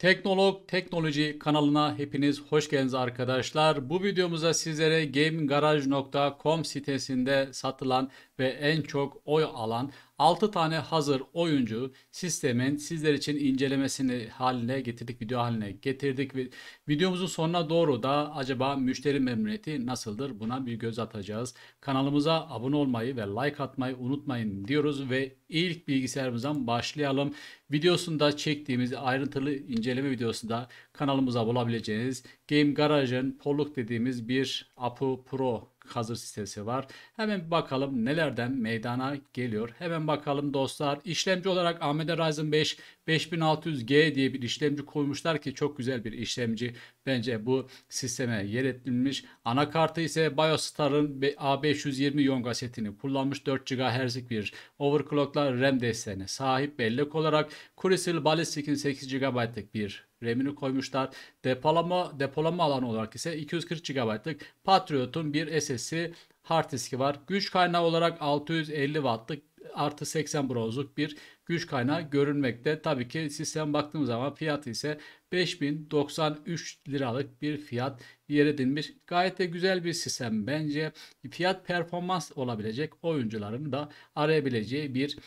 Teknolog Teknoloji kanalına hepiniz hoş geldiniz arkadaşlar. Bu videomuzda sizlere GameGarage.com sitesinde satılan ve en çok oy alan 6 tane hazır oyuncu sistemin sizler için incelemesini haline getirdik, video haline getirdik ve videomuzun sonuna doğru da acaba müşteri memnuniyeti nasıldır buna bir göz atacağız. Kanalımıza abone olmayı ve like atmayı unutmayın diyoruz ve ilk bilgisayarımızdan başlayalım. Videosunda çektiğimiz ayrıntılı inceleme videosunda kanalımıza bulabileceğiniz Game Garage'ın Polluk dediğimiz bir Apu Pro hazır sitesi var. Hemen bir bakalım nelerden meydana geliyor. Hemen bakalım dostlar. İşlemci olarak AMD Ryzen 5 5600G diye bir işlemci koymuşlar ki çok güzel bir işlemci. Bence bu sisteme yer edilmiş. Anakartı ise BioStar'ın A520 Yonga setini kullanmış. 4 GHz'lik bir overclock'la RAM desteğine sahip. Bellek olarak Crucial Ballistic'in 8 GB'lık bir RAM'ini koymuşlar. Depolama alanı olarak ise 240 GB'lık Patriot'un bir SSD hard diski var. Güç kaynağı olarak 650 Watt'lık artı 80 bronzluk bir güç kaynağı görünmekte. Tabii ki sistem baktığımız zaman fiyatı ise 5093 liralık bir fiyat yer edilmiş. Gayet de güzel bir sistem bence. Fiyat performans olabilecek oyuncuların da arayabileceği bir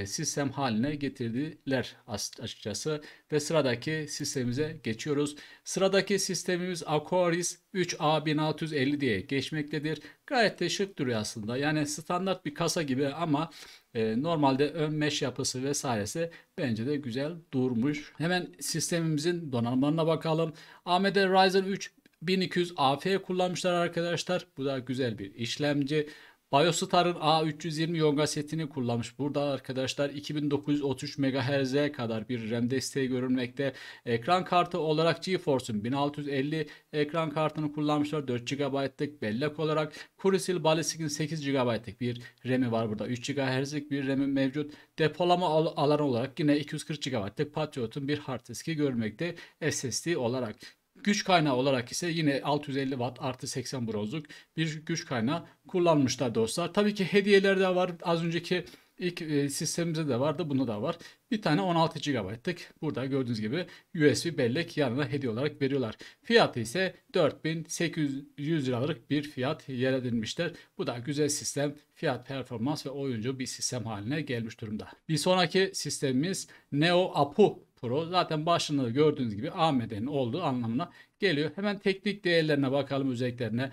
sistem haline getirdiler açıkçası. Ve sıradaki sistemimize geçiyoruz. Sıradaki sistemimiz Akoris 3A1650 diye geçmektedir. Gayet de şık duruyor aslında. Yani standart bir kasa gibi ama normalde ön mesh yapısı vesairesi bence de güzel durmuş. Hemen sistemimizin donanımlarına bakalım. AMD Ryzen 3 1200 AF kullanmışlar arkadaşlar. Bu da güzel bir işlemci. BioStar'ın A320 Yonga setini kullanmış. Burada arkadaşlar 2933 MHz'e kadar bir RAM desteği görülmekte. Ekran kartı olarak GeForce'un 1650 ekran kartını kullanmışlar. 4 GB'lık bellek olarak Crucial Ballistic'in 8 GB'lık bir RAM'i var burada. 3 GHz'lik bir RAM'i mevcut. Depolama alanı olarak yine 240 GB'lık Patriot'un bir hard diski görülmekte SSD olarak. Güç kaynağı olarak ise yine 650 Watt artı 80 bronzluk bir güç kaynağı kullanmışlar dostlar. Tabii ki hediyeler de var. Az önceki ilk sistemimizde de vardı. Bunda da var. Bir tane 16 GB'lık burada gördüğünüz gibi USB bellek yanına hediye olarak veriyorlar. Fiyatı ise 4800 liralık bir fiyat yer edilmişler. Bu da güzel sistem. Fiyat, performans ve oyuncu bir sistem haline gelmiş durumda. Bir sonraki sistemimiz Neo Apu Pro. Zaten başlığında gördüğünüz gibi AMD'nin olduğu anlamına geliyor. Hemen teknik değerlerine bakalım, özelliklerine.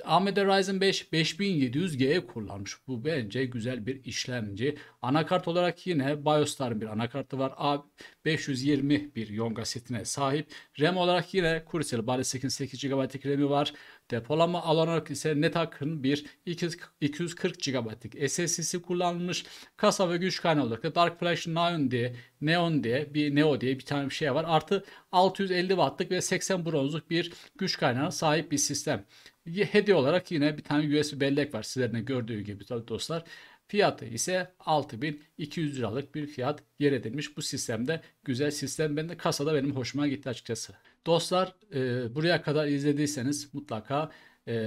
AMD Ryzen 5 5700G kullanmış. Bu bence güzel bir işlemci. Anakart olarak yine BioStar'ın bir anakartı var. A520 bir Yonga setine sahip. RAM olarak yine Crucial Ballistic'in 8 GB'lık RAM'i var. Depolama alanı olarak ise NetHack'ın bir 240 GB'lık SSD'si kullanılmış. Kasa ve güç kaynağı olarak da Dark Flash Neo diye bir tane bir şey var. Artı 650 Watt'lık ve 80 bronzluk bir güç kaynağına sahip bir sistem. Hediye olarak yine bir tane USB bellek var, sizlerin de gördüğü gibi dostlar. Fiyatı ise 6200 liralık bir fiyat yer edilmiş. Bu sistemde güzel sistem. Ben de kasada benim hoşuma gitti açıkçası. Dostlar, buraya kadar izlediyseniz mutlaka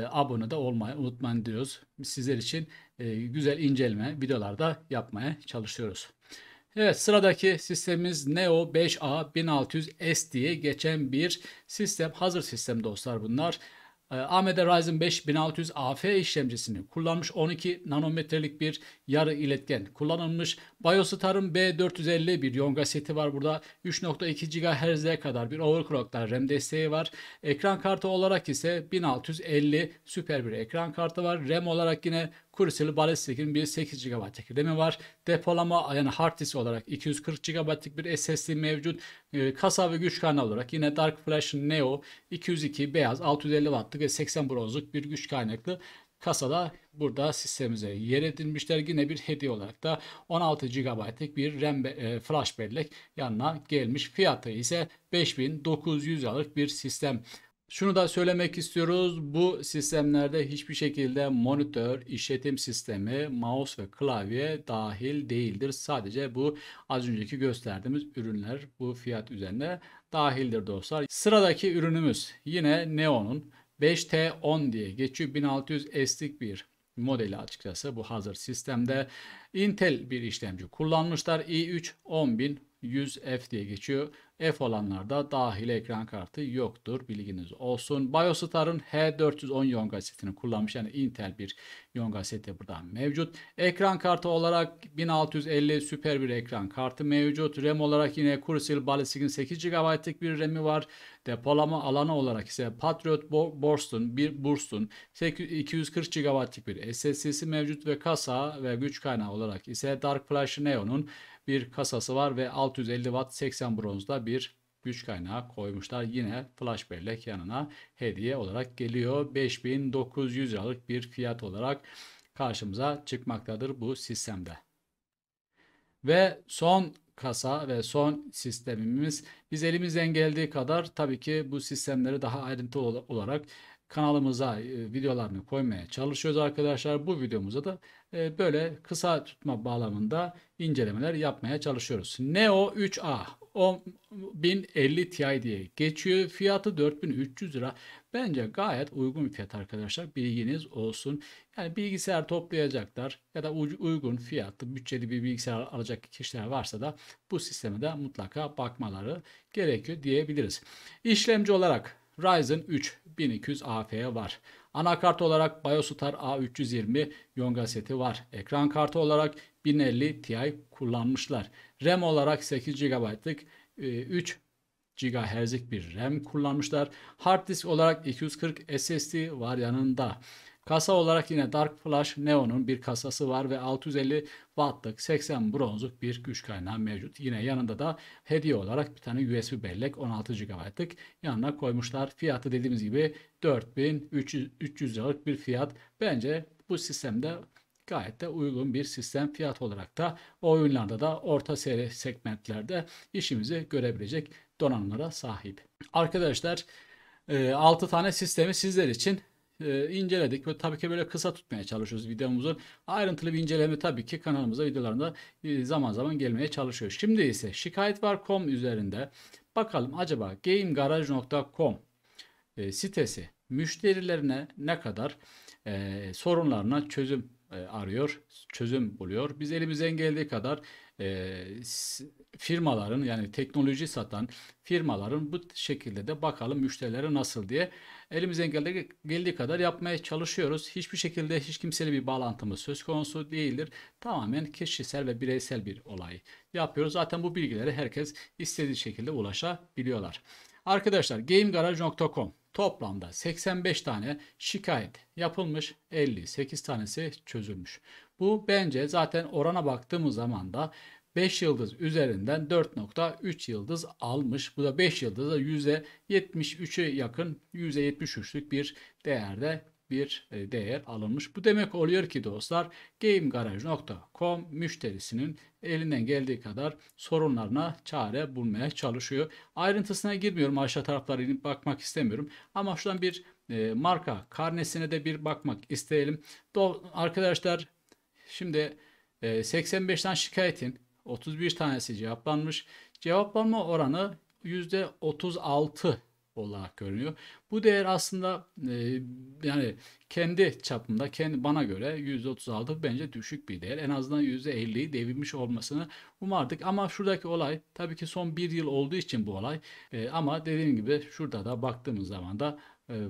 abone de olmayı unutmayın diyoruz. Sizler için güzel inceleme videolarda yapmaya çalışıyoruz. Evet, sıradaki sistemimiz Neo 5A 1600S diye geçen bir sistem. Hazır sistem dostlar bunlar. AMD Ryzen 5 1600 AF işlemcisini kullanmış. 12 nanometrelik bir yarı iletken kullanılmış. BioStar'ın B450 bir Yonga seti var burada. 3.2 GHz'e kadar bir overclock'ta RAM desteği var. Ekran kartı olarak ise 1650 süper bir ekran kartı var. RAM olarak yine Crucial Ballistic'in bir 8 GB'lık RAM'i var. Depolama yani hard disk olarak 240 GB'lık bir SSD mevcut. Kasa ve güç kaynağı olarak yine Dark Flash Neo 202 beyaz 650 Watt'lık ve 80 bronzluk bir güç kaynaklı kasada burada sistemimize yer edilmişler. Yine bir hediye olarak da 16 GB'lık bir RAM flash bellek yanına gelmiş. Fiyatı ise 5900 liralık bir sistem. Şunu da söylemek istiyoruz. Bu sistemlerde hiçbir şekilde monitör, işletim sistemi, mouse ve klavye dahil değildir. Sadece bu az önceki gösterdiğimiz ürünler bu fiyat üzerine dahildir dostlar. Sıradaki ürünümüz yine Neo'nun 5T10 diye geçiyor. 1600S'lik bir modeli açıkçası bu hazır sistemde. Intel bir işlemci kullanmışlar. i3 10100F diye geçiyor. F olanlarda dahil ekran kartı yoktur. Bilginiz olsun. BioStar'ın H410 Yonga setini kullanmış. Yani Intel bir Yonga seti burada mevcut. Ekran kartı olarak 1650 süper bir ekran kartı mevcut. RAM olarak yine Crucial Ballistic'in 8 GB'lık bir RAM'i var. Depolama alanı olarak ise Patriot Burst'un 240 GB'lık bir SSD'si mevcut ve kasa ve güç kaynağı olarak ise Dark Flash Neo'nun bir kasası var ve 650 Watt 80 bronzda bir güç kaynağı koymuşlar. Yine flash bellek yanına hediye olarak geliyor. 5900 liralık bir fiyat olarak karşımıza çıkmaktadır bu sistemde. Ve son kasa ve son sistemimiz, biz elimizden geldiği kadar tabii ki bu sistemleri daha ayrıntılı olarak kanalımıza videolarını koymaya çalışıyoruz arkadaşlar. Bu videomuzda da böyle kısa tutma bağlamında incelemeler yapmaya çalışıyoruz. Neo 3A 1050 Ti diye geçiyor. Fiyatı 4300 lira. Bence gayet uygun bir fiyat arkadaşlar. Bilginiz olsun. Yani bilgisayar toplayacaklar ya da uygun fiyatlı bütçeli bir bilgisayar alacak kişiler varsa da bu sisteme de mutlaka bakmaları gerekiyor diyebiliriz. İşlemci olarak Ryzen 3 1200 AF var. Anakart olarak BioStar A320 Yonga seti var. Ekran kartı olarak 1050 Ti kullanmışlar. RAM olarak 8 GB'lık 3 GHz'lik bir RAM kullanmışlar. Hard disk olarak 240 SSD var yanında. Kasa olarak yine Dark Flash Neo'nun bir kasası var ve 650 Watt'lık 80 bronzluk bir güç kaynağı mevcut. Yine yanında da hediye olarak bir tane USB bellek 16 GB'lık yanına koymuşlar. Fiyatı dediğimiz gibi 4300 liralık bir fiyat. Bence bu sistemde gayet de uygun bir sistem, fiyat olarak da oyunlarda da orta seri segmentlerde işimizi görebilecek donanımlara sahip. Arkadaşlar 6 tane sistemi sizler için inceledik ve tabii ki böyle kısa tutmaya çalışıyoruz videomuzun. Ayrıntılı bir inceleme tabii ki kanalımıza videolarında zaman zaman gelmeye çalışıyor. Şimdi ise şikayetvar.com üzerinde bakalım acaba gamegarage.com sitesi müşterilerine ne kadar sorunlarına çözüm arıyor, çözüm buluyor. Biz elimizden geldiği kadar firmaların, yani teknoloji satan firmaların bu şekilde de bakalım müşterileri nasıl diye elimizden geldiği kadar yapmaya çalışıyoruz. Hiçbir şekilde hiç kimseyle bir bağlantımız söz konusu değildir. Tamamen kişisel ve bireysel bir olay yapıyoruz. Zaten bu bilgileri herkes istediği şekilde ulaşabiliyorlar. Arkadaşlar gamegarage.com toplamda 85 tane şikayet yapılmış, 58 tanesi çözülmüş. Bu bence zaten orana baktığımız zaman da 5 yıldız üzerinden 4.3 yıldız almış. Bu da 5 yıldızda %73'e yakın, %73'lük bir değerde bir değer alınmış. Bu demek oluyor ki dostlar, gamegarage.com müşterisinin elinden geldiği kadar sorunlarına çare bulmaya çalışıyor. Ayrıntısına girmiyorum, aşağı taraflara inip bakmak istemiyorum. Ama şuradan bir marka karnesine de bir bakmak isteyelim. Arkadaşlar şimdi 85 tane şikayetin 31 tanesi cevaplanmış. Cevaplanma oranı %36 olarak görünüyor. Bu değer aslında yani kendi çapımda, bana göre %36 bence düşük bir değer. En azından %50'yi devirmiş olmasını umardık. Ama şuradaki olay tabii ki son bir yıl olduğu için bu olay. Ama dediğim gibi şurada da baktığımız zaman da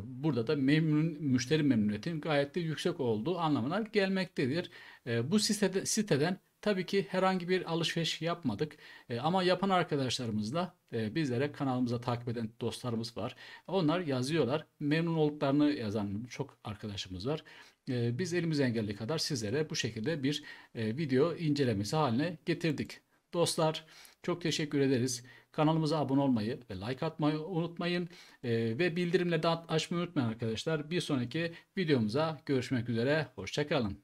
burada da müşteri memnuniyetinin gayet de yüksek olduğu anlamına gelmektedir. Bu siteden tabii ki herhangi bir alışveriş yapmadık. Ama yapan arkadaşlarımızla bizlere, kanalımıza takip eden dostlarımız var. Onlar yazıyorlar. Memnun olduklarını yazan çok arkadaşımız var. Biz elimizden geldiği kadar sizlere bu şekilde bir video incelemesi haline getirdik. Dostlar, çok teşekkür ederiz. Kanalımıza abone olmayı ve like atmayı unutmayın. Ve bildirimleri de açmayı unutmayın arkadaşlar. Bir sonraki videomuza görüşmek üzere. Hoşça kalın.